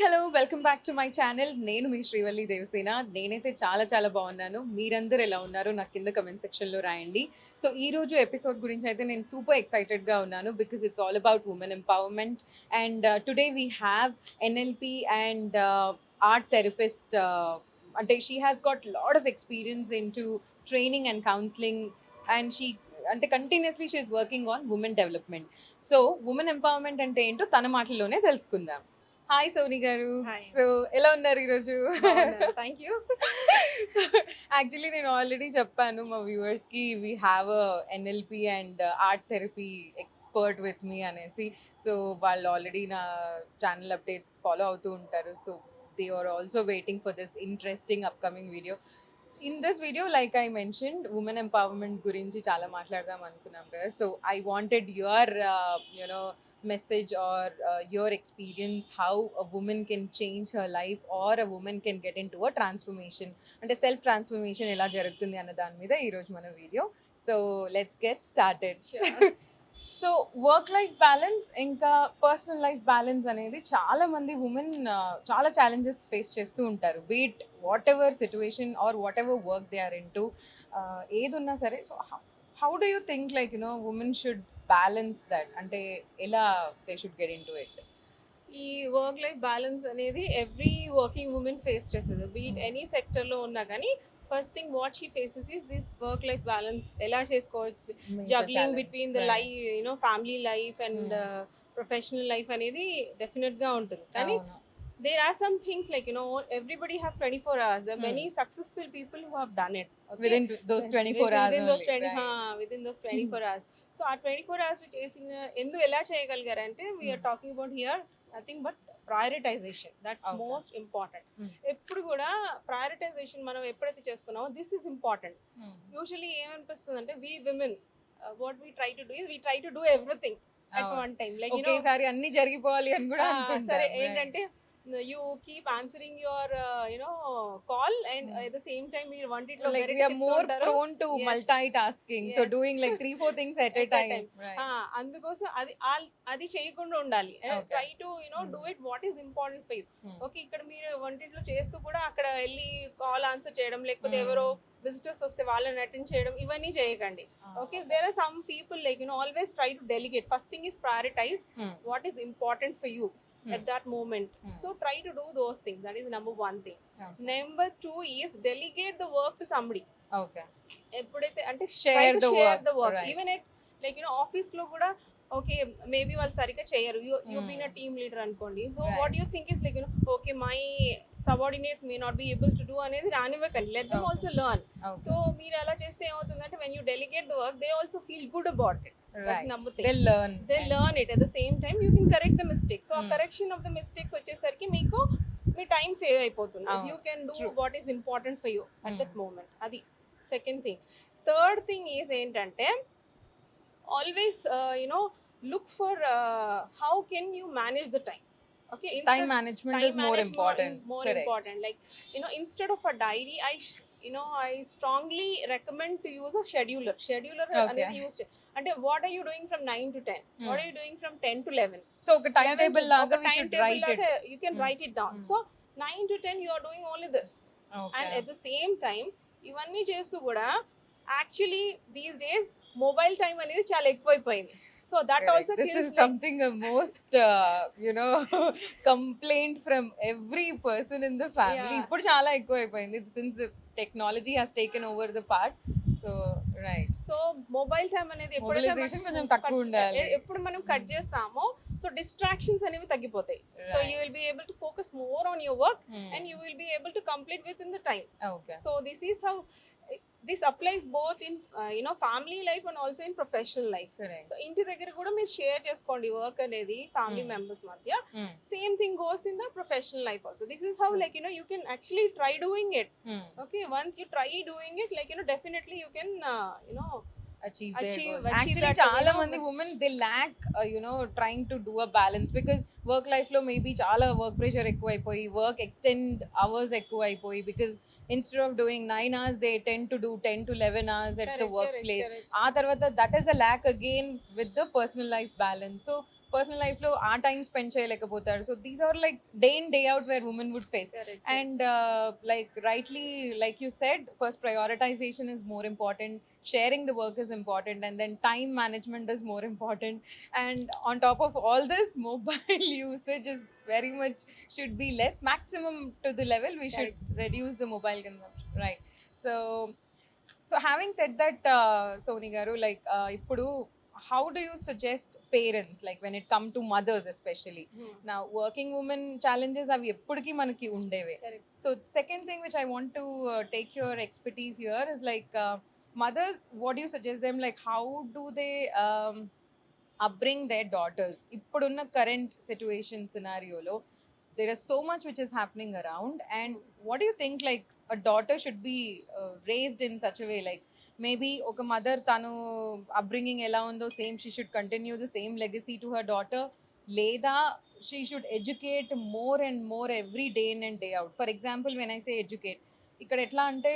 Hello welcome back to my channel. నేను మీ శ్రీవల్లి దేవసేన. నేనైతే చాలా చాలా బాగున్నాను. మీరందరూ ఎలా ఉన్నారు నాకు కింద కమెంట్ సెక్షన్లో రాయండి. సో ఈ రోజు ఎపిసోడ్ గురించి అయితే నేను సూపర్ ఎక్సైటెడ్గా ఉన్నాను because it's all about women empowerment. And today we have NLP and art therapist. అంటే she has got lot of experience in to training and counselling and she అంటే continuously she is working on women development. So women empowerment అంటే ఏంటో తన మాటల్లోనే తెలుసుకుందాం. Hi Soni గారు. Hi. So ఎలా ఉన్నారు ఈరోజు? Thank you. యాక్చువల్లీ నేను ఆల్రెడీ చెప్పాను మా వ్యూవర్స్కి we have a NLP and art therapy expert with me అనేసి. సో వాళ్ళు ఆల్రెడీ నా ఛానల్ అప్డేట్స్ ఫాలో అవుతూ ఉంటారు. So they are also waiting for this interesting upcoming video. In this video like I mentioned women empowerment గురించి చాలా మాట్లాడదాం అనుకున్నాం కదా. So I wanted your message or your experience how a woman can change her life or a woman can get in to a transformation, అంటే self transformation ఎలా జరుగుతుంది అన్న దాని మీద ఈరోజు మన video. So let's get started. So work life balance ఇంకా personal life balance అనేది చాలా మంది ఉమెన్ చాలా ఛాలెంజెస్ ఫేస్ చేస్తూ ఉంటారు. Be it whatever situation or whatever work they are into, ఏది ఉన్నా సరే. So how do you think like women should balance that, అంటే ఎలా they should get in to it? ఈ work life balance అనేది every working women face చేస్తుంది. Be it any సెక్టర్లో ఉన్నా కానీ first thing what she faces is this work life balance ఎలా చేసుకోవచ్చు, juggling between the life family life and professional life అనేది డెఫినెట్గా ఉంటుంది. కానీ there are some things like everybody have 24 hours. There are many successful people who have done it, okay? Within those 24 hours within those only, 20 right? within those 24 hours. So ఆ 24 hours which చేసిన ఎందుకు ఎలా చేయగలిగారంటే we are talking about here nothing but prioritization. That's Okay. most important. ఎప్పుడు కూడా prioritization మనం ఎప్పుడైతే చేసుకున్నామో this is important. Usually ఏమనిపిస్తుంది అంటే we women what we try to do is we try to do everything at one time, like ఒకేసారి అన్ని జరిగిపోవాలి అని కూడా సరే అనుకుంటారు. ఏంటంటే you keep answering your call and at the same time మీరు వంటిట్లో Like we are more prone to multitasking, so doing like 3-4 things at a time. Right. అందుకోసం అది చేయకుండా ఉండాలి. Okay. Try to do it what is important for you. Okay, ఇక్కడ మీరు వంటింట్లో చేస్తూ కూడా అక్కడ వెళ్ళి కాల్ ఆన్సర్ చేయడం, లేకపోతే ఎవరో విజిటర్స్ వస్తే వాళ్ళని అటెండ్ చేయడం, ఇవన్నీ చేయకండి. Okay, there are some people like always try to delegate. First thing is prioritise what is important for you at that moment. So try to do those things. That is number one thing. Okay. Number two is delegate the work to somebody. Okay. ఎప్పుడైతే అంటే Share the work, right. Even at like office లో కూడా okay maybe వాళ్ళు సరిగ్గా చేయరు. You been a team leader అనుకోండి. So Right. What you think is like okay my subordinates may not be able to do అనేది రానివ్వకండి. Let them also learn. Okay. So మీరు అలా చేస్తే ఏమవుతుందంటే when you delegate the work they also feel good about it. Right. Number three, They'll learn. They learn it. At the same time you can correct the mistakes. So ఆ correction of the mistakes వచ్చేసరికి మీకు మీ time save అయిపోతుంది. You can do what is important for you at that moment. అది second thing. Third thing is ఏంటంటే always look for how can you manage the time. Okay, Time management is more important. more Correct. important. Like instead of a diary, I strongly recommend to use a scheduler Okay. అనేది use అంటే what are you doing from 9 to 10, what are you doing from 10 to 11. So ఒక time table లాగా we should write it. You can write it down. So 9 to 10 you are doing only this. Okay. And at the same time ఇవన్నీ చేస్తూ కూడా actually these days mobile time అనేది చాలా ఎక్కువైపోయింది. So that Correct. Also This is something the most complaint from every person in the family. Yeah. ఇప్పుడు చాలా ఎక్కువ అయిపోయింది since the technology has taken over the part. So right. So mobile time అనేది Mobilization కొంచెం తక్కువ ఉండాలి. ఎప్పుడు మనం కట్ చేస్తామో సో డిస్ట్రాక్షన్స్ అనేవి తగ్గిపోతాయి. So you will be able to focus more on your work and you will be able to complete with in the time. Okay. So this is how this applies both in family life and also in professional life. Correct. So ఇంటి దగ్గర కూడా మీరు share చేసుకోండి work అనేది family members మధ్య. Same thing goes in the professional life also. This is how like you can actually try doing it. Okay, once you try doing it, like definitely you can achieve achieve actually that, చాలా మంది women they lack trying to do a balance because work life లో maybe చాలా work pressure ఎక్కువైపోయి work extend hours ఎక్కువైపోయి because instead of doing 9 hours they tend to do 10 to 11 hours at the Correct, workplace. correct. ఆ తర్వాత that is a lack again with the personal life balance. So personal life లో ఆ time spend చేయలేకపోతారు. So these are like day in day out where women would face. Correct. And like rightly, like you said, first prioritization is more important, sharing the work is important, and then time management is more important. And on top of all this, mobile usage is very much should be less, maximum to the level we should reduce the mobile consumption, right? So having said that, Soni garu, like ippudu how do you suggest parents, like when it come to mothers especially? Now working women challenges avi eppudiki manaki undeve. Correct. So second thing which I want to take your expertise here is like mothers, what do you suggest them, like how do they upbring their daughters ippudunna current situation scenario lo? There is so much which is happening around, and what do you think, like a daughter should be raised in such a way, like maybe oka mother tanu upbringing ela undo same she should continue the same legacy to her daughter, leda she should educate more and more every day in and day out? For example, when I say educate, ఇక్కడ ఎట్లా అంటే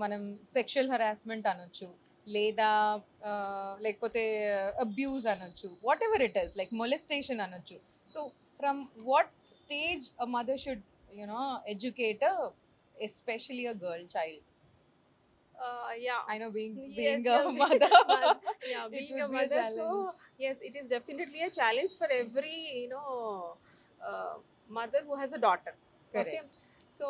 మనం sexual harassment అనొచ్చు, లేదా లేకపోతే abuse అనొచ్చు, whatever it is, like molestation అనొచ్చు. So from what stage a mother should, you know, educate especially a girl child? Yeah. I know being Yes, a yeah, mother yeah, it being would a be mother, so challenge. yes, it is definitely a challenge for every, you know, mother who has a daughter. Okay, Correct. so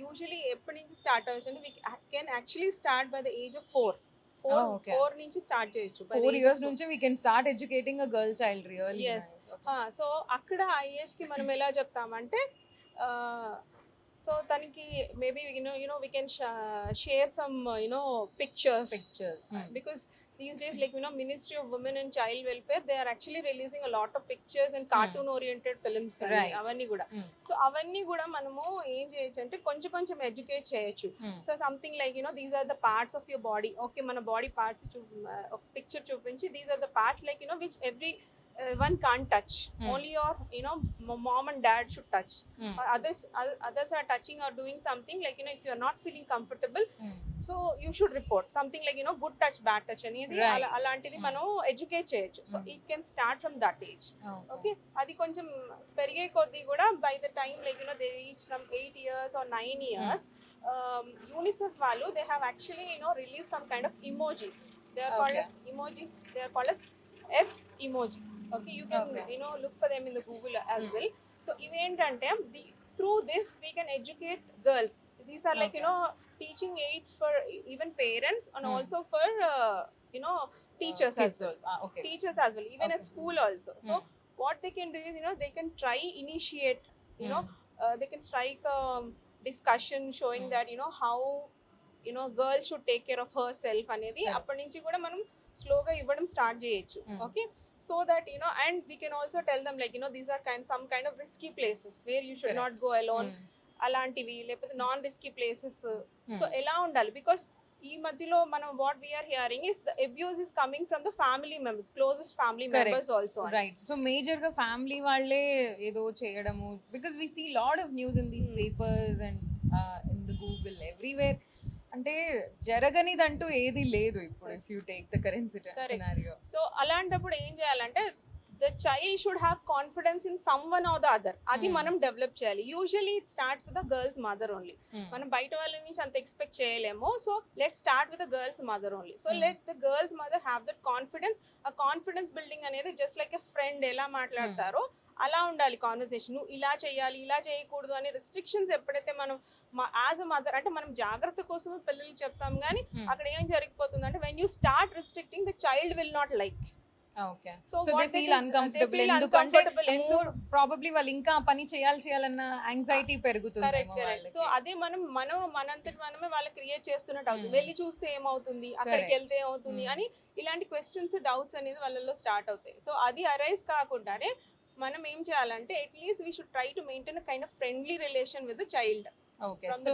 usually ఎప్పటి నుంచి start అవ్వచ్చు అంటే we can actually start by the age of 4. Oh, okay. 4 నుంచి start చేయొచ్చు. By the 4 age years of 4. నుంచి we can start educating a girl child, really Yes. nice. Okay. So అక్కడ ఆ age కి మనం ఎలా చెప్తామంటే సో తనకి maybe we can share some pictures. Pictures. Because these days, like Ministry of Women and Child Welfare, they are actually releasing a lot of pictures and cartoon oriented films. Right. అవన్నీ కూడా so అవన్నీ కూడా మనము ఏం చేయొచ్చు అంటే కొంచెం కొంచెం ఎడ్యుకేట్ చేయొచ్చు. So something like these are the parts of your body. Okay, మన బాడీ పార్ట్స్ ఒక పిక్చర్ చూపించి these are the parts like which every one can't touch. Only your mom and dad should touch. Or others are touching or doing something like if you are not feeling comfortable, so you should report something like good touch, bad touch అనేది అలాంటిది మనం educate చేయొచ్చు. So it can start from that age. Okay, అది కొంచెం పెరిగే కొద్దీ కూడా by the time like they reach from 8 years or 9 years, UNICEF వాళ్ళు they have actually release some kind of emojis. They are called as emojis. They are called as F emojis. Okay, you can look for them in the Google as well. So eventante through this we can educate girls. These are like teaching aids for even parents and also for teachers as well. Okay. Teachers as well, even at school also. So what they can do is they can try initiate they can strike a discussion showing that how girl should take care of herself అనేది అప్పటి నుంచి కూడా మనం స్లోగా ఇవ్వడం start చేయొచ్చు. Okay, so that and we can also tell them like these are some kind of risky places where you should not go alone, అలాంటివి, లేకపోతే నాన్ రిస్కీ ప్లేసెస్. సో ఎలా ఉండాలి, బికాస్ ఈ మధ్యలో మనం what we are hearing is the abuse is coming from the family members, closest family members also. Right. So major గా family వాళ్ళే ఏదో చేయడము, because we see lot of news in these papers and in the Google everywhere. అంటే జరగనిదంటూ ఏది లేదు ఇప్పుడు, if you take the current scenario. So అలాంటప్పుడు ఏం చేయాలంటే the child should have confidence in someone or the other. అది మనం డెవలప్ చేయాలి. Usually it starts with the girls mother only. మనం బయట వాళ్ళ నుంచి అంత ఎక్స్పెక్ట్ చేయలేము. So let start with the girls mother only. So let the girls mother have that confidence. ఆ కాన్ఫిడెన్స్ బిల్డింగ్ అనేది జస్ట్ లైక్ ఎ ఫ్రెండ్ ఎలా మాట్లాడతారో అలా ఉండాలి కాన్వర్సేషన్. నువ్వు ఇలా చేయాలి, ఇలా చేయకూడదు అనే రిస్ట్రిక్షన్స్ ఎప్పుడైతే మనం యాజ్ అ మదర్ అంటే మనం జాగ్రత్త కోసమే పిల్లలకి చెప్తాం, కానీ అక్కడ ఏం జరిగిపోతుంది అంటే when you start restricting the child will not like. Okay, so they feel uncomfortable. ఎందుకంటే ప్రాబబ్లీ వాళ్ళు ఇంకా పని చేయాలన్న యాంగ్జైటీ పెరుగుతుంది. కరెక్ట్. సో అదే మనంతటి మనమే వాళ్ళకి క్రియేట్ చేస్తున్నట్టు అవుతుంది. వెళ్ళి చూస్తే ఏమవుతుంది, అక్కడికి వెళ్తే ఏమవుతుంది అని ఇలాంటి క్వశ్చన్స్, డౌట్స్ అనేది వాళ్ళలో స్టార్ట్ అవుతాయి. సో అది అరైజ్ కాకుండానే మనం ఏం చేయాలంటే at least we should try to maintain kind of friendly relation with the child. Okay, so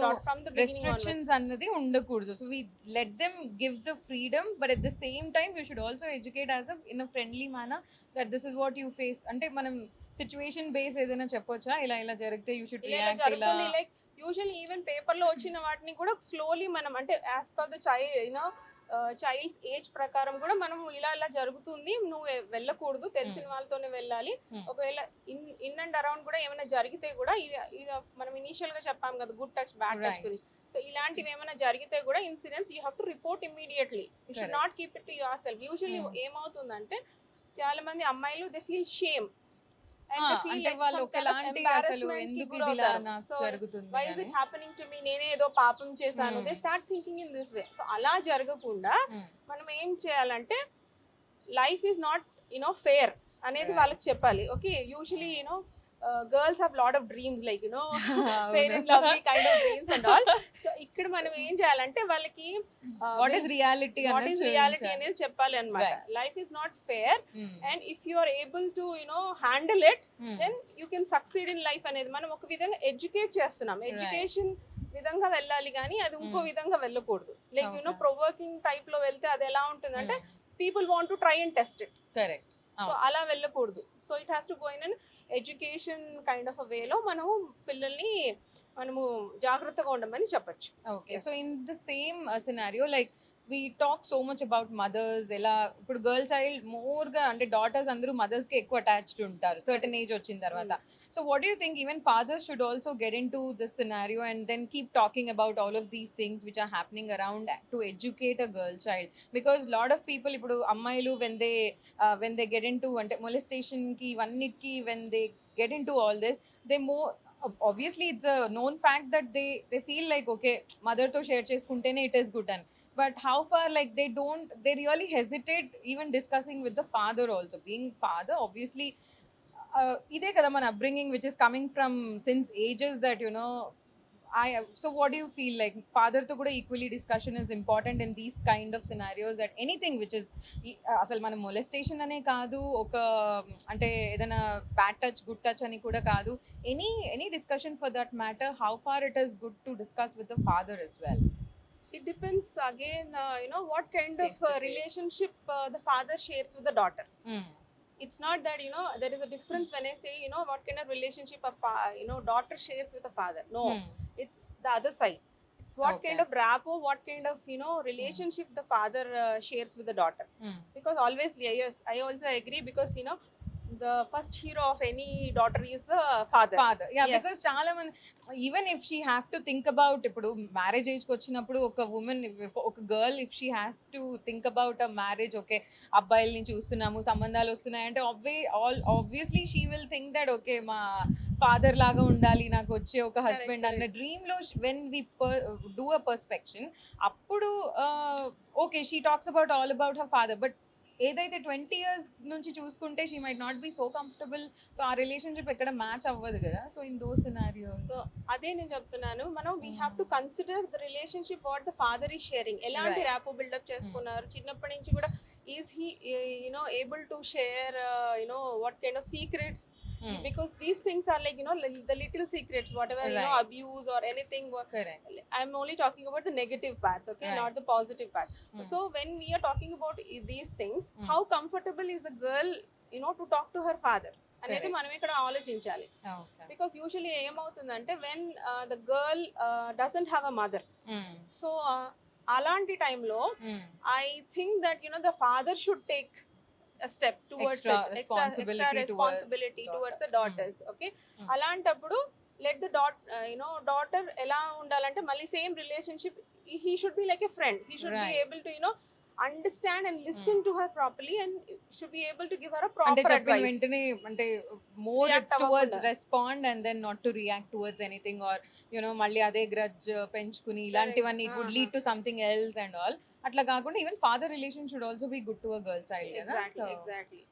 restrictions annadi undakoodu. So we let them give the freedom, but at the same time you should also educate as in a friendly manner that this is what you face. Ante manam situation based edaina cheppocha ila jarigte you should react ila, like usually even paper lo ochina vaatini kuda slowly manam ante as per the child child's age ప్రకారం కూడా మనం ఇలా ఇలా జరుగుతుంది, నువ్వు వెళ్ళకూడదు, తెలిసిన వాళ్ళతోనే వెళ్ళాలి. ఒకవేళ ఇన్ అండ్ అరౌండ్ కూడా ఏమైనా జరిగితే కూడా మనం ఇనీషియల్ గా చెప్పాం కదా good touch bad touch Right. గురించి. సో ఇలాంటివి ఏమైనా జరిగితే కూడా incidents you have to report immediately. You should not keep it to your self. Usually ఏమవుతుందంటే చాలా మంది అమ్మాయిలు దే ఫీల్ షేమ్ అంటే వాళ్ళు ఒకలాంటి అసలు ఎందుకు ఇది ఇలా నాకు జరుగుతుంది why is it happening to me, నేనే ఏదో పాపం చేశాను, they start thinking in this way. So అలా జరగకుండా మనం ఏం చేయాలంటే లైఫ్ ఈజ్ నాట్ ఫేర్ అనేది వాళ్ళకి చెప్పాలి. Okay, usually girls have lot of dreams like fair and lovely kind of dreams and all. So ఇక్కడ మనం ఏం చేయాలంటే వాళ్ళకి వాట్ ఇస్ రియాలిటీ అనేది చెప్పాలి అన్నమాట. Life is not fair and if you are able to handle it then you can succeed in life అనేది మనం ఒక విధంగా ఎడ్యుకేట్ చేస్తున్నాం. ఎడ్యుకేషన్ విధంగా వెళ్ళాలి కానీ అది ఇంకో విధంగా వెళ్ళకూడదు. లైక్ ప్రొవోకింగ్ టైప్ లో వెళ్తే అది ఎలా ఉంటుందంటే people want to try and test it. Correct. So అలా వెళ్ళకూడదు. So it has to go in an education kind of వేలో మనము పిల్లల్ని మనము జాగ్రత్తగా ఉండమని చెప్పచ్చు. Okay, so in the same scenario like we talk so much about mothers ఎలా ఇప్పుడు గర్ల్ చైల్డ్ మోర్ గా అంటే డాటర్స్ అందరూ మదర్స్ కి ఎక్కువ అటాచ్డ్ ఉంటారు సర్టన్ ఏజ్ వచ్చిన తర్వాత. So what do you think even fathers should also get in to this scenario and then keep talking about all of these things which are happening around to educate a girl child? Because lot of people ఇప్పుడు అమ్మాయిలు when they get in to అంటే molestation కి ఇవన్నిటికి when they get in to all this they obviously it's a known fact that they feel like okay mother to share చేసుకుంటేనే it is good and but how far like they really hesitate even discussing with the father also being father obviously ఇదే కదా మన upbringing which is coming from since ages that so what do you feel like father to kuda equally discussion is important in these kind of scenarios that anything which is asal mana molestation ane kaadu oka ante edana bad touch good touch ani kuda kaadu any discussion for that matter how far it is good to discuss with the father as well? It depends again what kind of relationship the father shares with the daughter. It's not that there is a difference when I say what kind of relationship a daughter shares with a father. No, it's the other side. It's what kind of rapport, what kind of relationship the father shares with the daughter. Because always yes, I also agree because the first hero of any daughter is the father. Yeah, yes. Because chaala man even if she have to think about ippudu marriage age ku vachinappudu oka woman oka girl if she has to think about a marriage okay abbayilni చూస్తున్నాము సంబంధాలు వస్తున్నాయి అంటే obviously she will think that okay మా father లాగా ఉండాలి నాకు వచ్చే ఒక husband అన్న డ్రీమ్ లో when we do a perspection అప్పుడు okay she talks about all about her father but ఏదైతే 20 years నుంచి చూసుకుంటే she might not be so comfortable so ఆ రిలేషన్షిప్ ఎక్కడ మ్యాచ్ అవ్వదు కదా. So in those scenarios so అదే నేను చెప్తున్నాను మనం we have to consider the relationship what the father is sharing. ఎలాంటి ర్యాపో బిల్డప్ చేసుకున్నారు చిన్నప్పటి నుంచి కూడా. Is he able to share what kind of secrets because these things are like the little secrets whatever abuse or anything. Correct. I'm only talking about the negative parts, okay, not the positive part. So when we are talking about these things how comfortable is the girl to talk to her father అనేది మనం ఇక్కడ ఆలోచించాలి. Because usually ఏమవుతుందంటే when the girl doesn't have a mother so అలాంటి టైంలో I think that the father should take a step towards extra responsibility towards the daughters. Okay, అలాంటప్పుడు let the daughter ఎలా ఉండాలంటే మళ్ళీ same relationship he should be like a friend. He should be able to understand and listen to her properly and should be able to give her a proper advice. వెంటనే అంటే more towards respond and then not to react towards anything or మళ్ళీ అదే grudge పెంచుకుని ఇలాంటివన్నీ it would lead to something else and all అట్లా కాకుండా even father relation should also be good to a girl child. Exactly.